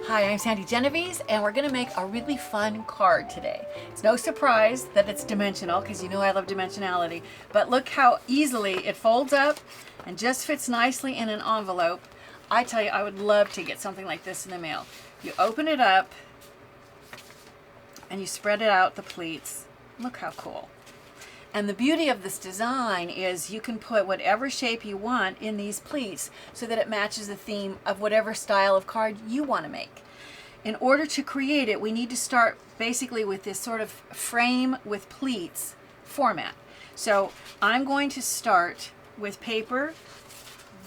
Hi, I'm Sandi Genovese, and we're going to make a really fun card today. It's no surprise that it's dimensional, because you know I love dimensionality, but look how easily it folds up and just fits nicely in an envelope. I tell you, I would love to get something like this in the mail. You open it up, and you spread it out, the pleats. Look how cool. And the beauty of this design is you can put whatever shape you want in these pleats so that it matches the theme of whatever style of card you want to make. In order to create it, we need to start basically with this sort of frame with pleats format. So I'm going to start with paper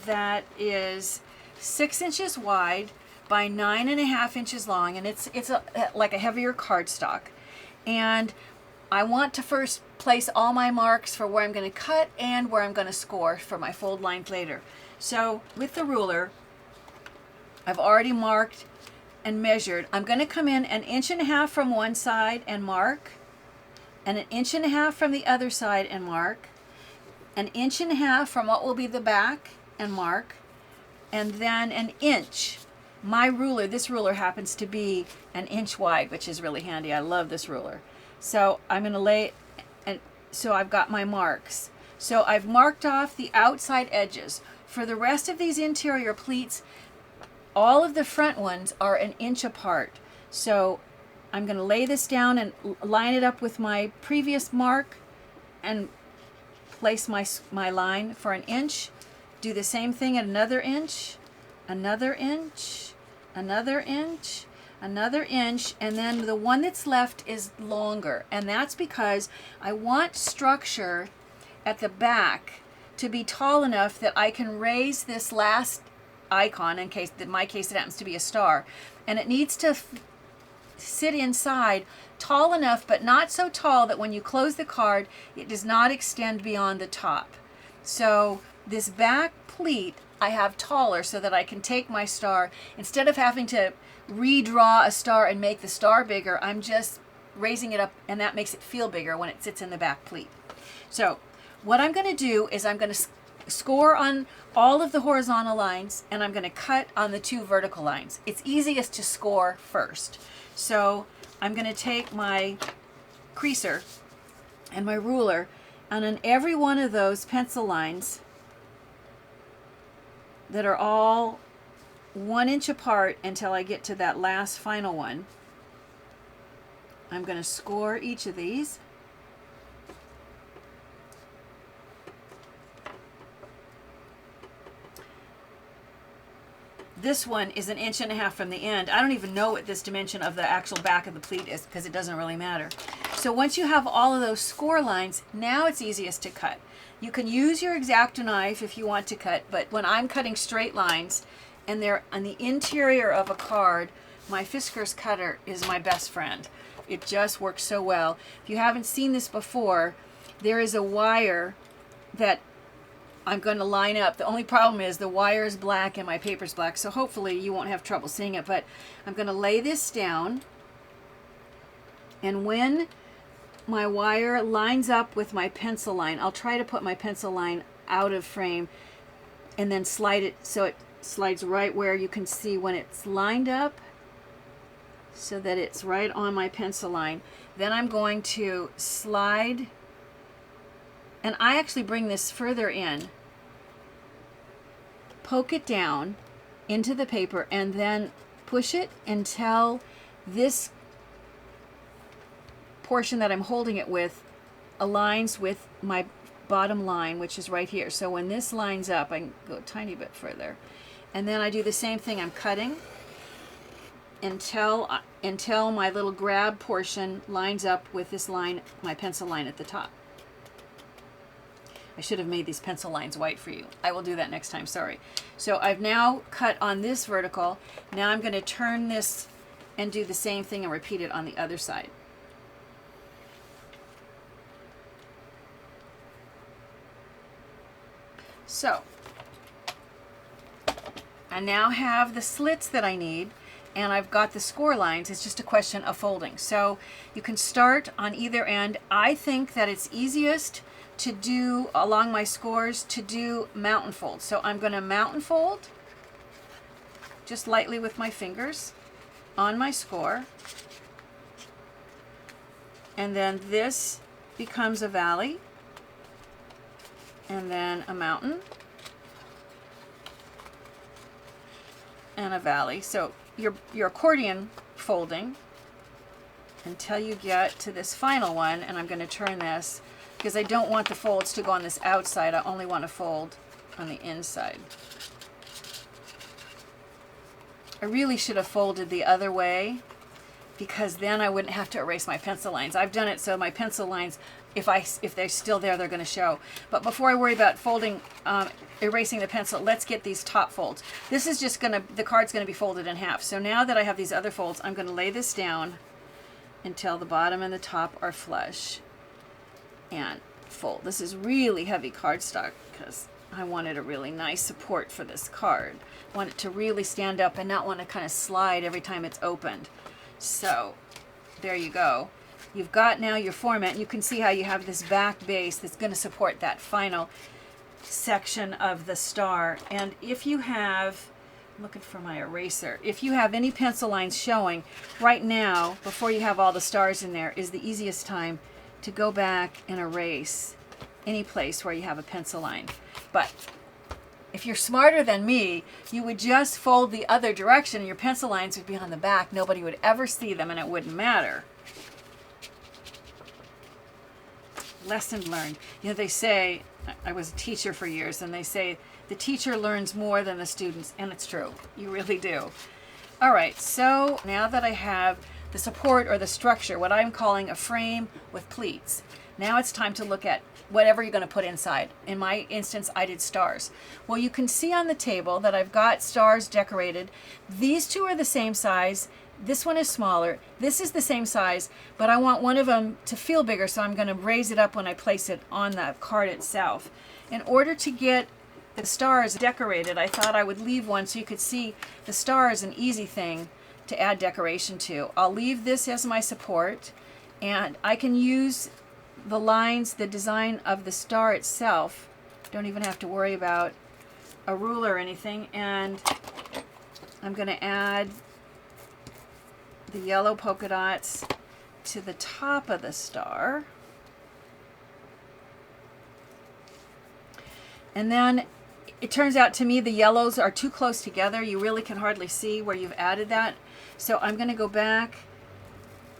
that is 6 inches wide by 9.5 inches long, and it's like a heavier cardstock. And I want to first place all my marks for where I'm going to cut and where I'm going to score for my fold lines later. So with the ruler, I've already marked and measured. I'm going to come in 1.5 inches from one side and mark, and 1.5 inches from the other side and mark, 1.5 inches from what will be the back and mark, and then 1 inch. My ruler, this ruler happens to be 1 inch wide, which is really handy. I love this ruler. So I'm going to lay, and so I've got my marks. So I've marked off the outside edges. For the rest of these interior pleats, all of the front ones are 1 inch apart. So I'm going to lay this down and line it up with my previous mark and place my line for 1 inch. Do the same thing at another inch, another inch, another inch, another inch, and then the one that's left is longer, and that's because I want structure at the back to be tall enough that I can raise this last icon, in my case it happens to be a star, and it needs to sit inside tall enough but not so tall that when you close the card it does not extend beyond the top. So this back pleat I have taller so that I can take my star, instead of having to redraw a star and make the star bigger, I'm just raising it up, and that makes it feel bigger when it sits in the back pleat. So what I'm going to do is I'm going to score on all of the horizontal lines, and I'm going to cut on the 2 vertical lines. It's easiest to score first. So I'm going to take my creaser and my ruler, and on every one of those pencil lines that are all 1 inch apart until I get to that last final one, I'm going to score each of these. This one is 1.5 inches from the end. I don't even know what this dimension of the actual back of the pleat is because it doesn't really matter. So once you have all of those score lines, now it's easiest to cut. You can use your X-Acto knife if you want to cut, but when I'm cutting straight lines and they're on the interior of a card, my Fiskars cutter is my best friend. It just works so well. If you haven't seen this before, there is a wire that I'm going to line up. The only problem is the wire is black and my paper's black, so hopefully you won't have trouble seeing it, but I'm going to lay this down, and when my wire lines up with my pencil line, I'll try to put my pencil line out of frame and then slide it so it slides right where you can see when it's lined up so that it's right on my pencil line. Then I'm going to slide, and I actually bring this further in, poke it down into the paper, and then push it until this portion that I'm holding it with aligns with my bottom line, which is right here. So when this lines up, I can go a tiny bit further, and then I do the same thing. I'm cutting until my little grab portion lines up with this line, my pencil line at the top. I should have made these pencil lines white for you. I will do that next time, sorry. So I've now cut on this vertical. Now I'm going to turn this and do the same thing and repeat it on the other side. So I now have the slits that I need, and I've got the score lines. It's just a question of folding. So you can start on either end. I think that it's easiest to do along my scores to do mountain fold. So I'm going to mountain fold just lightly with my fingers. on my score. And then this becomes a valley, and then a mountain, and a valley. So your accordion folding until you get to this final one, and I'm going to turn this because I don't want the folds to go on this outside. I only want to fold on the inside. I really should have folded the other way because then I wouldn't have to erase my pencil lines. I've done it so my pencil lines, if they're still there, they're going to show. But before I worry about folding, erasing the pencil, let's get these top folds. This is just the card's going to be folded in half. So now that I have these other folds, I'm going to lay this down until the bottom and the top are flush and fold. This is really heavy cardstock because I wanted a really nice support for this card. I want it to really stand up and not want to kind of slide every time it's opened. So there you go. You've got now your format, and you can see how you have this back base that's going to support that final section of the star. And if you have, I'm looking for my eraser, if you have any pencil lines showing, right now, before you have all the stars in there, is the easiest time to go back and erase any place where you have a pencil line. But if you're smarter than me, you would just fold the other direction and your pencil lines would be on the back. Nobody would ever see them and it wouldn't matter. Lesson learned. You know, they say, I was a teacher for years, and they say the teacher learns more than the students, and it's true. You really do. All right, so now that I have the support or the structure, what I'm calling a frame with pleats, now it's time to look at whatever you're going to put inside. In my instance, I did stars. Well, you can see on the table that I've got stars decorated. These two are the same size. This one is smaller. This is the same size, but I want one of them to feel bigger, so I'm going to raise it up when I place it on the card itself. In order to get the stars decorated, I thought I would leave one so you could see the star is an easy thing to add decoration to. I'll leave this as my support, and I can use the lines, the design of the star itself. Don't even have to worry about a ruler or anything. And I'm going to add the yellow polka dots to the top of the star. And then it turns out to me the yellows are too close together. You really can hardly see where you've added that. So I'm going to go back.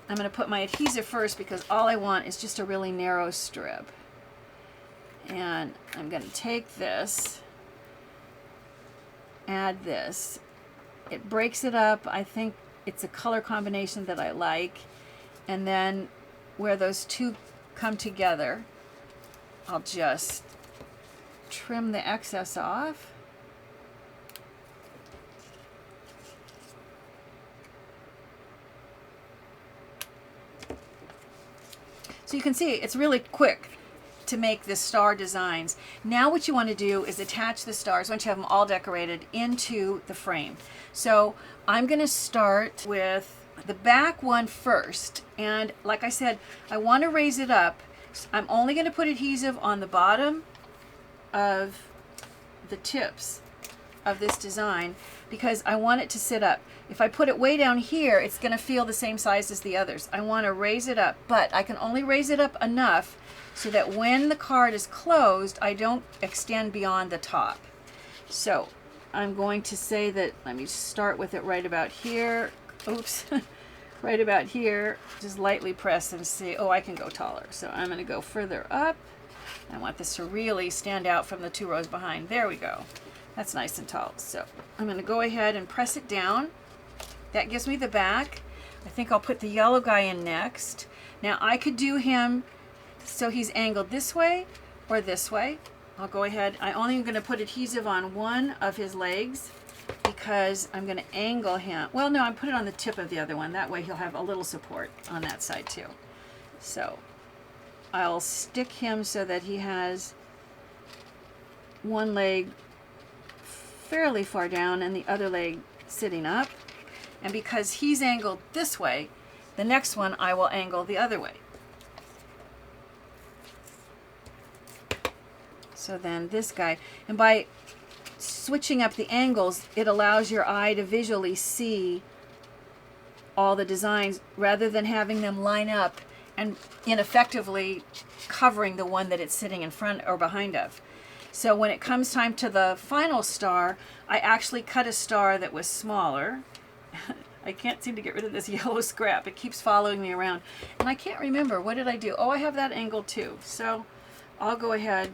I'm going to put my adhesive first because all I want is just a really narrow strip. And I'm going to take this, add this. It breaks it up. I think it's a color combination that I like. And then where those two come together, I'll just trim the excess off. So you can see it's really quick to make the star designs. Now what you want to do is attach the stars, once you have them all decorated, into the frame. So I'm going to start with the back one first. And like I said, I want to raise it up. I'm only going to put adhesive on the bottom of the tips of this design because I want it to sit up. If I put it way down here, it's going to feel the same size as the others. I want to raise it up, but I can only raise it up enough so that when the card is closed, I don't extend beyond the top. So I'm going to say that, let me start with it right about here. Oops. Right about here. Just lightly press and see, oh, I can go taller. So I'm going to go further up. I want this to really stand out from the two rows behind. There we go. That's nice and tall. So I'm going to go ahead and press it down. That gives me the back. I think I'll put the yellow guy in next. Now I could do him so he's angled this way or this way. I'll go ahead. I only am going to put adhesive on one of his legs because I'm going to angle him. Well, no, I put it on the tip of the other one. That way he'll have a little support on that side too. So I'll stick him so that he has one leg fairly far down and the other leg sitting up. And because he's angled this way, the next one I will angle the other way. So then this guy, and by switching up the angles, it allows your eye to visually see all the designs rather than having them line up and ineffectively covering the one that it's sitting in front or behind of. So when it comes time to the final star, I actually cut a star that was smaller. I can't seem to get rid of this yellow scrap. It keeps following me around. And I can't remember, what did I do? Oh, I have that angle too. So I'll go ahead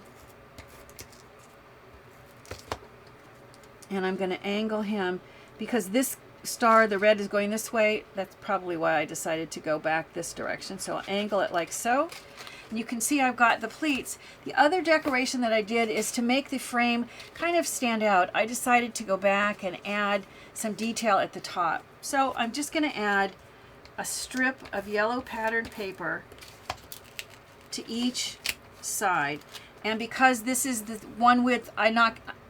and I'm going to angle him because this star, the red, is going this way. That's probably why I decided to go back this direction. So I'll angle it like so. And you can see I've got the pleats. The other decoration that I did is to make the frame kind of stand out. I decided to go back and add some detail at the top. So I'm just going to add a strip of yellow patterned paper to each side. And because this is the one width,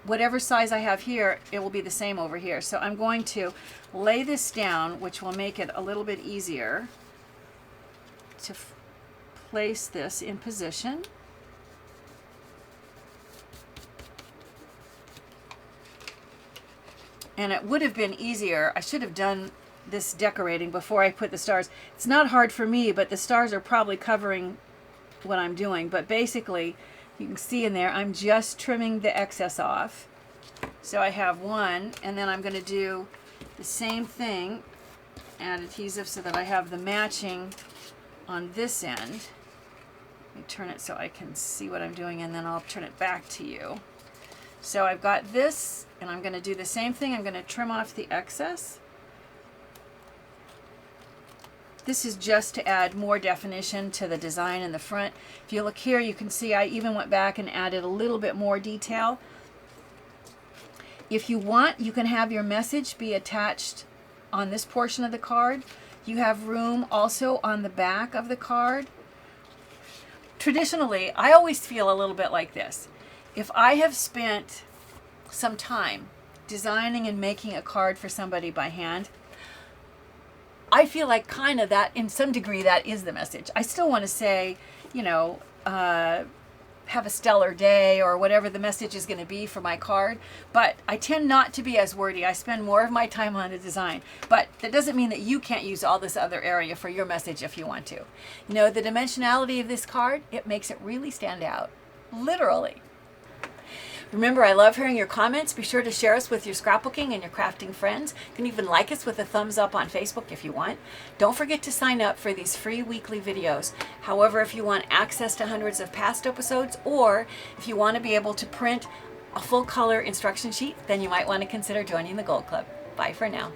whatever size I have here, it will be the same over here. So I'm going to lay this down, which will make it a little bit easier to place this in position. And it would have been easier. I should have done this decorating before I put the stars. It's not hard for me, but the stars are probably covering what I'm doing. But basically, you can see in there, I'm just trimming the excess off. So I have one, and then I'm going to do the same thing, add adhesive so that I have the matching on this end. Let me turn it so I can see what I'm doing, and then I'll turn it back to you. So I've got this, and I'm going to do the same thing. I'm going to trim off the excess. This is just to add more definition to the design in the front. If you look here, you can see I even went back and added a little bit more detail. If you want, you can have your message be attached on this portion of the card. You have room also on the back of the card. Traditionally, I always feel a little bit like this. If I have spent some time designing and making a card for somebody by hand, I feel like kind of that, in some degree, that is the message. I still want to say, you know, have a stellar day or whatever the message is going to be for my card, but I tend not to be as wordy. I spend more of my time on the design, but that doesn't mean that you can't use all this other area for your message if you want to. You know, the dimensionality of this card, it makes it really stand out, literally. Remember, I love hearing your comments. Be sure to share us with your scrapbooking and your crafting friends. You can even like us with a thumbs up on Facebook if you want. Don't forget to sign up for these free weekly videos. However, if you want access to hundreds of past episodes, or if you want to be able to print a full color instruction sheet, then you might want to consider joining the Gold Club. Bye for now.